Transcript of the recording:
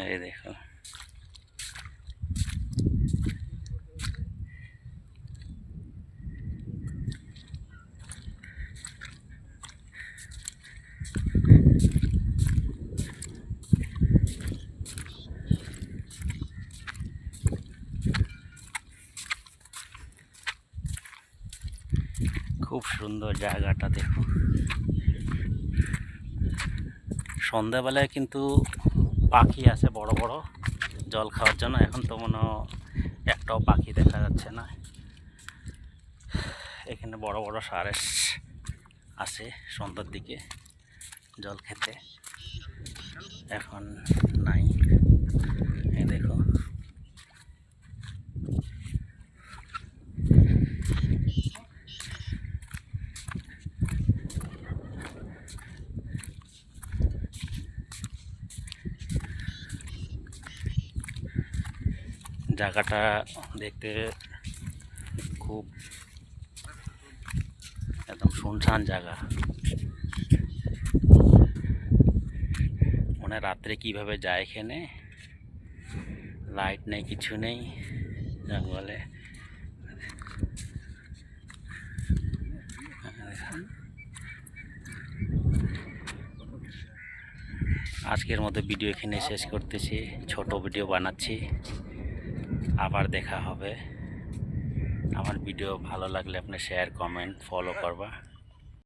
এই দেখো খুব সুন্দর জায়গাটা দেখো। সন্ধ্যাবেলায় কিন্তু পাখি আছে বড় বড় জল খাওয়ার জন্য। এখন তো মনে হয় একটাও পাখি দেখা যাচ্ছে না। এখানে বড় বড় সারেস আসে সন্ধ্যার দিকে জল খেতে, এখন নাই। এই দেখো জায়গাটা দেখতে খুব একদম শুনশান জায়গা। মনে রাত্রে কিভাবে যায়, এখানে লাইট নেই, কিছু নেই জঙ্গলে। আজকের মতো ভিডিও এখানে শেষ করতেছি, ছোট ভিডিও বানাচ্ছি। আবার দেখা হবে। আমার ভিডিও ভালো লাগলে আপনি শেয়ার, কমেন্ট, ফলো করবা।